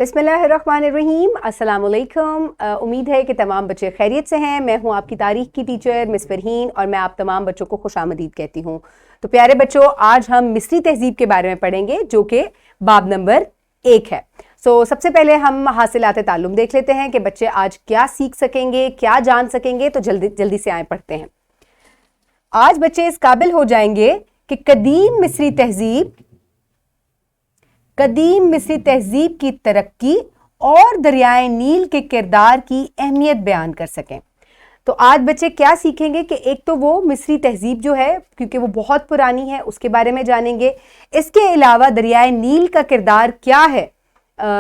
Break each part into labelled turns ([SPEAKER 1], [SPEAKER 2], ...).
[SPEAKER 1] बिस्मिल्लाहिर्रहमानिर्रहीम, अस्सलाम वालेकुम। उम्मीद है कि तमाम बच्चे खैरियत से हैं। मैं हूं आपकी तारीख की टीचर मिस फरहीन और मैं आप तमाम बच्चों को खुशामदीद कहती हूं। तो प्यारे बच्चों, आज हम मिस्री तहजीब के बारे में पढ़ेंगे जो कि बाब नंबर 1 है। सबसे पहले हम हासिलात ताल्लुम देख लेते हैं कि बच्चे आज क्या सीख सकेंगे, क्या जान सकेंगे। तो जल्दी से आए पढ़ते हैं। आज बच्चे इस काबिल हो जाएंगे कि कदीम मिस्री तहजीब की तरक्की और दरियाए नील के किरदार की अहमियत बयान कर सकें। तो आज बच्चे क्या सीखेंगे कि एक तो वो मिस्री तहजीब जो है, क्योंकि वो बहुत पुरानी है, उसके बारे में जानेंगे। इसके अलावा दरियाए नील का किरदार क्या है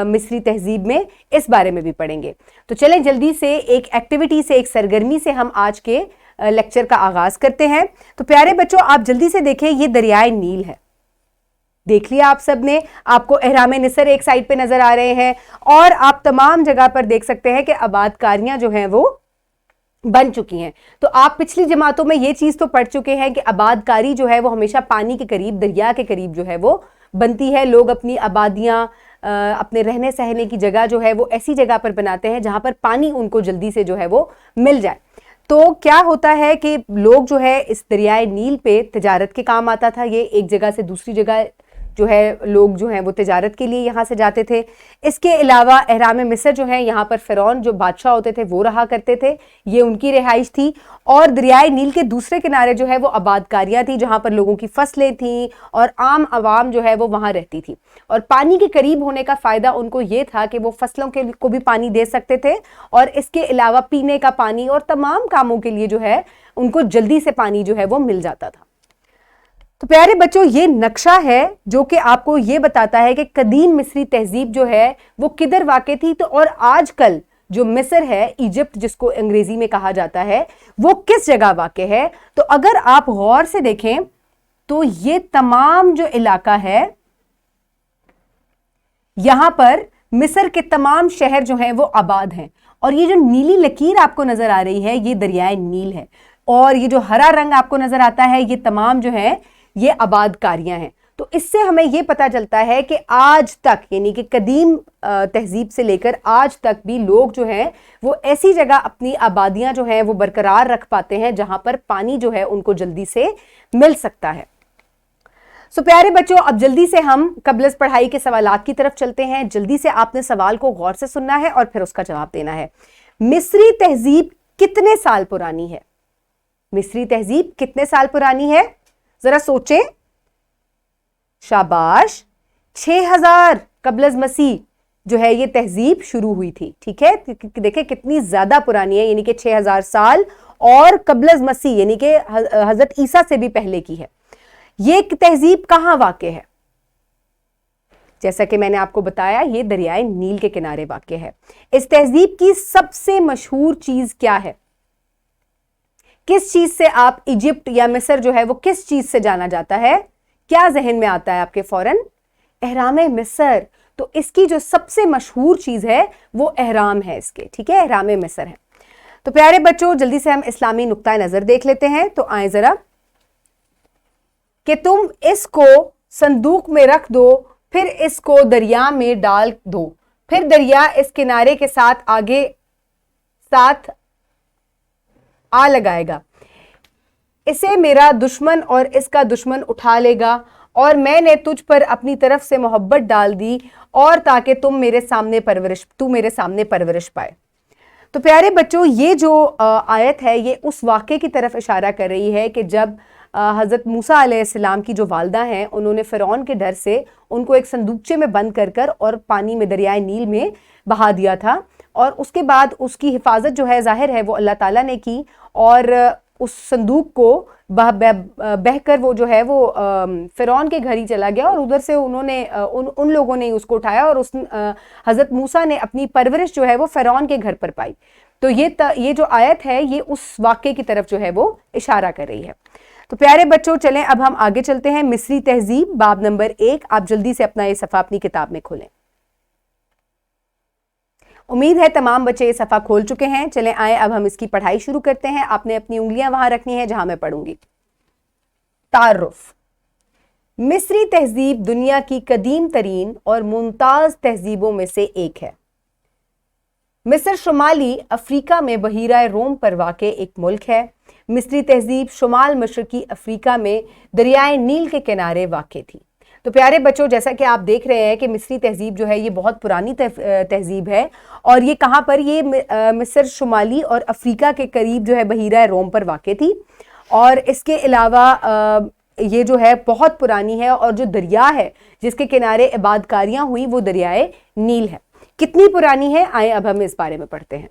[SPEAKER 1] मिस्री तहजीब में, इस बारे में भी पढ़ेंगे। तो चलें जल्दी से एक एक्टिविटी से, एक सरगर्मी से हम आज के लेक्चर का आगाज करते हैं। तो प्यारे बच्चों, आप जल्दी से देखें, ये दरियाए नील है। देख लिया आप सब ने। आपको एहराम निसर एक साइड पे नजर आ रहे हैं और आप तमाम जगह पर देख सकते हैं कि आबादकारियां जो हैं वो बन चुकी हैं। तो आप पिछली जमातों में ये चीज तो पढ़ चुके हैं कि आबादकारी जो है वो हमेशा पानी के करीब, दरिया के करीब जो है वो बनती है। लोग अपनी आबादियां, अपने रहने सहने की जगह जो है वो ऐसी जगह पर बनाते हैं जहां पर पानी उनको जल्दी से जो है वो मिल जाए। तो क्या होता है कि लोग जो है इस दरियाए नील पे तिजारत के काम आता था। ये एक जगह से दूसरी जगह जो है लोग जो हैं वो तिजारत के लिए यहाँ से जाते थे। इसके अलावा एहराम मिस्र जो है, यहाँ पर फ़िरौन जो बादशाह होते थे वो रहा करते थे, ये उनकी रिहाइश थी। और दरियाए नील के दूसरे किनारे जो है वो आबादकारियाँ थी जहाँ पर लोगों की फसलें थीं और आम आवाम जो है वो वहाँ रहती थी। और पानी के करीब होने का फ़ायदा उनको ये था कि वो फसलों के को भी पानी दे सकते थे और इसके अलावा पीने का पानी और तमाम कामों के लिए जो है उनको जल्दी से पानी जो है वो मिल जाता था। तो प्यारे बच्चों, ये नक्शा है जो कि आपको ये बताता है कि कदीम मिस्री तहजीब जो है वो किधर वाक़ थी। तो और आजकल जो मिस्र है, इजिप्ट जिसको अंग्रेजी में कहा जाता है, वो किस जगह वाक़ है। तो अगर आप गौर से देखें तो ये तमाम जो इलाका है, यहां पर मिस्र के तमाम शहर जो हैं वो आबाद हैं। और ये जो नीली लकीर आपको नजर आ रही है ये दरियाए नील है। और ये जो हरा रंग आपको नजर आता है ये तमाम जो है ये आबादकारियां हैं। तो इससे हमें ये पता चलता है कि आज तक, यानी कि कदीम तहजीब से लेकर आज तक भी लोग जो हैं वो ऐसी जगह अपनी आबादियां जो हैं वो बरकरार रख पाते हैं जहां पर पानी जो है उनको जल्दी से मिल सकता है। सो प्यारे बच्चों, अब जल्दी से हम कबलस पढ़ाई के सवालात की तरफ चलते हैं। जल्दी से आपने सवाल को गौर से सुनना है और फिर उसका जवाब देना है। मिस्री तहजीब कितने साल पुरानी है? मिस्री तहजीब कितने साल पुरानी है? जरा सोचें। शाबाश, 6000 कबलस मसीह जो है ये तहजीब शुरू हुई थी। ठीक है, देखें कितनी ज्यादा पुरानी है, यानी कि 6000 साल और कबलस मसीह यानी कि हजरत ईसा से भी पहले की है। ये तहजीब कहां वाक़े है? जैसा कि मैंने आपको बताया, ये दरियाए नील के किनारे वाक़े है। इस तहजीब की सबसे मशहूर चीज क्या है? किस चीज से आप इजिप्ट या मिस्र जो है वो किस चीज से जाना जाता है? क्या जहन में आता है आपके फौरन? एहराम मिस्र। तो इसकी जो सबसे मशहूर चीज है वो एहराम है इसके। ठीक है, एहराम मिस्र है। तो प्यारे बच्चों, जल्दी से हम इस्लामी नुक्ता नजर देख लेते हैं। तो आए जरा कि तुम इसको संदूक में रख दो, फिर इसको दरिया में डाल दो, फिर दरिया इस किनारे के साथ आगे साथ आ लगाएगा। इसे मेरा दुश्मन और इसका दुश्मन उठा लेगा और मैंने तुझ पर अपनी तरफ से मोहब्बत डाल दी और ताकि तू मेरे सामने परवरिश पाए। तो प्यारे बच्चों, ये जो आयत है ये उस वाक़े की तरफ इशारा कर रही है कि जब हज़रत मूसा अलैहिस्सलाम की जो वालदा हैं उन्होंने फ़िरौन के डर से उनको एक संदूकचे में बंद कर और पानी में, दरियाए नील में बहा दिया था। और उसके बाद उसकी हिफाजत जो है ज़ाहिर है वो अल्लाह ताला ने की और उस संदूक को बहकर वो जो है वो फ़िरौन के घर ही चला गया और उधर से उन्होंने उन लोगों ने उसको उठाया और उस हज़रत मूसा ने अपनी परवरिश जो है वो फ़िरौन के घर पर पाई। तो ये जो आयत है ये उस वाक़े की तरफ जो है वो इशारा कर रही है। तो प्यारे बच्चों, चलें अब हम आगे चलते हैं। मिस्री तहजीब बाब नंबर 1। आप जल्दी से अपना ये सफ़ा अपनी किताब में खोलें। उम्मीद है तमाम बच्चे ये सफ़ा खोल चुके हैं। चलें आए अब हम इसकी पढ़ाई शुरू करते हैं। आपने अपनी उंगलियां वहां रखनी है जहां मैं पढ़ूंगी। तारुफ, مصری تہذیب دنیا کی قدیم ترین اور ممتاز تہذیبوں میں سے ایک ہے۔ مصر شمالی افریقہ میں بحیرہ روم پر واقع ایک ملک ہے۔ مصری تہذیب شمال مشرقی افریقہ میں دریائے نیل کے کنارے واقع تھی۔ تو پیارے بچوں، جیسا کہ آپ دیکھ رہے ہیں کہ مصری تہذیب جو ہے یہ بہت پرانی تہذیب ہے، اور یہ کہاں پر، یہ مصر شمالی اور افریقہ کے قریب جو ہے بحیرہ روم پر واقع تھی، اور اس کے علاوہ یہ جو ہے بہت پرانی ہے، اور جو دریا ہے جس کے کنارے عبادت کاریاں ہوئی وہ دریائے نیل ہے۔ کتنی پرانی ہے، آئیں اب ہم اس بارے میں پڑھتے ہیں۔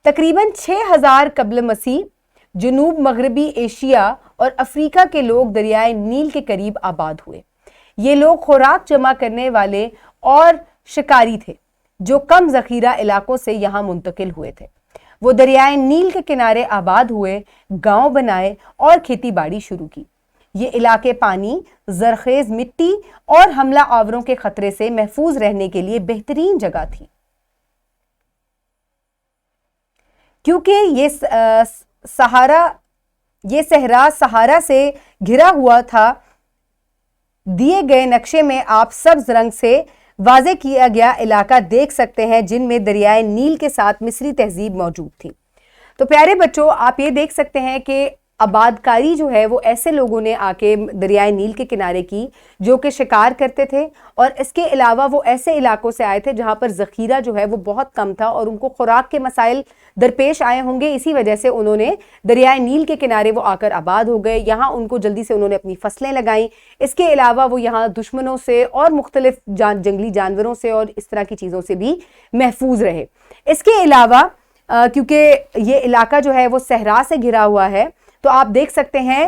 [SPEAKER 1] تقریباً 6000 قبل مسیح جنوب مغربی ایشیا اور افریقہ کے لوگ دریائے نیل کے قریب آباد ہوئے۔ یہ لوگ خوراک جمع کرنے والے اور شکاری تھے جو کم ذخیرہ علاقوں سے یہاں منتقل ہوئے تھے۔ وہ دریائے نیل کے کنارے آباد ہوئے، گاؤں بنائے اور کھیتی باڑی شروع کی۔ یہ علاقے پانی، زرخیز مٹی اور حملہ آوروں کے خطرے سے محفوظ رہنے کے لیے بہترین جگہ تھی۔ کیونکہ یہ صحرا سہارا سے گھرا ہوا تھا، دیے گئے نقشے میں آپ سبز رنگ سے واضح کیا گیا علاقہ دیکھ سکتے ہیں جن میں دریائے نیل کے ساتھ مصری تہذیب موجود تھی۔ تو پیارے بچوں، آپ یہ دیکھ سکتے ہیں کہ آباد کاری جو ہے وہ ایسے لوگوں نے آ کے دریائے نیل کے کنارے کی جو کہ شکار کرتے تھے، اور اس کے علاوہ وہ ایسے علاقوں سے آئے تھے جہاں پر ذخیرہ جو ہے وہ بہت کم تھا اور ان کو خوراک کے مسائل درپیش آئے ہوں گے، اسی وجہ سے انہوں نے دریائے نیل کے کنارے وہ آ کر آباد ہو گئے۔ یہاں ان کو جلدی سے انہوں نے اپنی فصلیں لگائیں۔ اس کے علاوہ وہ یہاں دشمنوں سے اور مختلف جنگلی جانوروں سے اور اس طرح کی چیزوں سے بھی محفوظ رہے۔ اس کے علاوہ کیونکہ یہ علاقہ جو ہے وہ صحرا سے گھرا ہوا ہے، تو آپ دیکھ سکتے ہیں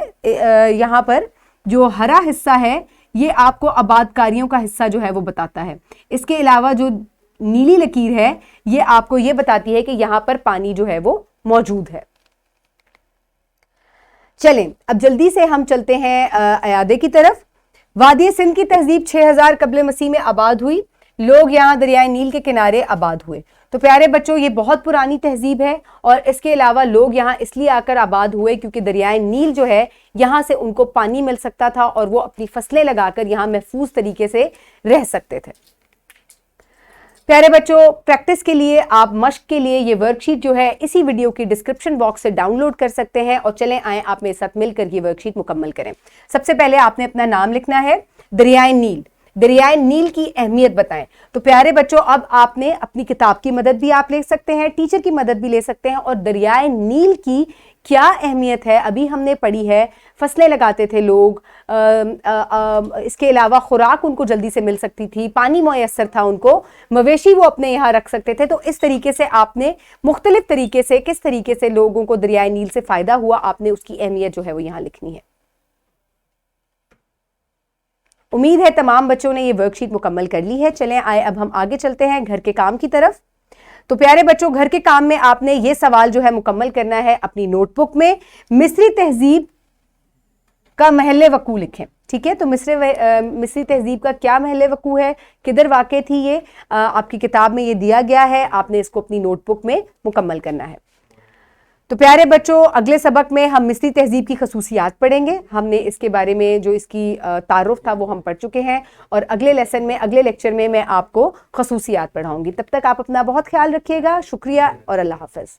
[SPEAKER 1] یہاں پر جو ہرا حصہ ہے یہ آپ کو آباد کاریوں کا حصہ جو ہے وہ بتاتا ہے۔ اس کے علاوہ جو نیلی لکیر ہے یہ آپ کو یہ بتاتی ہے کہ یہاں پر پانی جو ہے وہ موجود ہے۔ چلیں اب جلدی سے ہم چلتے ہیں ایادے کی طرف۔ وادی سندھ کی تہذیب 6000 قبل مسیح میں آباد ہوئی۔ لوگ یہاں دریائے نیل کے کنارے آباد ہوئے۔ تو پیارے بچوں، یہ بہت پرانی تہذیب ہے، اور اس کے علاوہ لوگ یہاں اس لیے آ کر آباد ہوئے کیونکہ دریائے نیل جو ہے یہاں سے ان کو پانی مل سکتا تھا اور وہ اپنی فصلیں لگا کر یہاں محفوظ طریقے سے رہ سکتے تھے۔ پیارے بچوں، پریکٹس کے لیے آپ مشق کے لیے یہ ورک شیٹ جو ہے اسی ویڈیو کی ڈسکرپشن باکس سے ڈاؤن لوڈ کر سکتے ہیں، اور چلیں آئیں آپ میرے ساتھ مل کر یہ ورک شیٹ مکمل کریں۔ سب سے پہلے آپ نے اپنا نام لکھنا ہے، دریائے نیل، دریائے نیل کی اہمیت بتائیں۔ تو پیارے بچوں، اب آپ نے اپنی کتاب کی مدد بھی آپ لے سکتے ہیں، ٹیچر کی مدد بھی لے سکتے ہیں، اور دریائے نیل کی کیا اہمیت ہے ابھی ہم نے پڑھی ہے۔ فصلیں لگاتے تھے لوگ، اس کے علاوہ خوراک ان کو جلدی سے مل سکتی تھی، پانی میسر تھا ان کو، مویشی وہ اپنے یہاں رکھ سکتے تھے۔ تو اس طریقے سے آپ نے مختلف طریقے سے کس طریقے سے لوگوں کو دریائے نیل سے فائدہ ہوا، آپ نے اس کی اہمیت جو ہے وہ یہاں لکھنی ہے۔ امید ہے تمام بچوں نے یہ ورک شیٹ مکمل کر لی ہے۔ چلیں آئے اب ہم آگے چلتے ہیں گھر کے کام کی طرف۔ تو پیارے بچوں، گھر کے کام میں آپ نے یہ سوال جو ہے مکمل کرنا ہے اپنی نوٹ بک میں۔ مصری تہذیب کا محل وقوع لکھیں، ٹھیک ہے؟ تو مصری تہذیب کا کیا محل وقوع ہے، کدھر واقع تھی، یہ آپ کی کتاب میں یہ دیا گیا ہے، آپ نے اس کو اپنی نوٹ بک میں مکمل کرنا ہے۔ تو پیارے بچوں، اگلے سبق میں ہم مصری تہذیب کی خصوصیات پڑھیں گے۔ ہم نے اس کے بارے میں جو اس کی تعارف تھا وہ ہم پڑھ چکے ہیں، اور اگلے لیکچر میں میں آپ کو خصوصیات پڑھاؤں گی۔ تب تک آپ اپنا بہت خیال رکھیے گا۔ شکریہ اور اللہ حافظ۔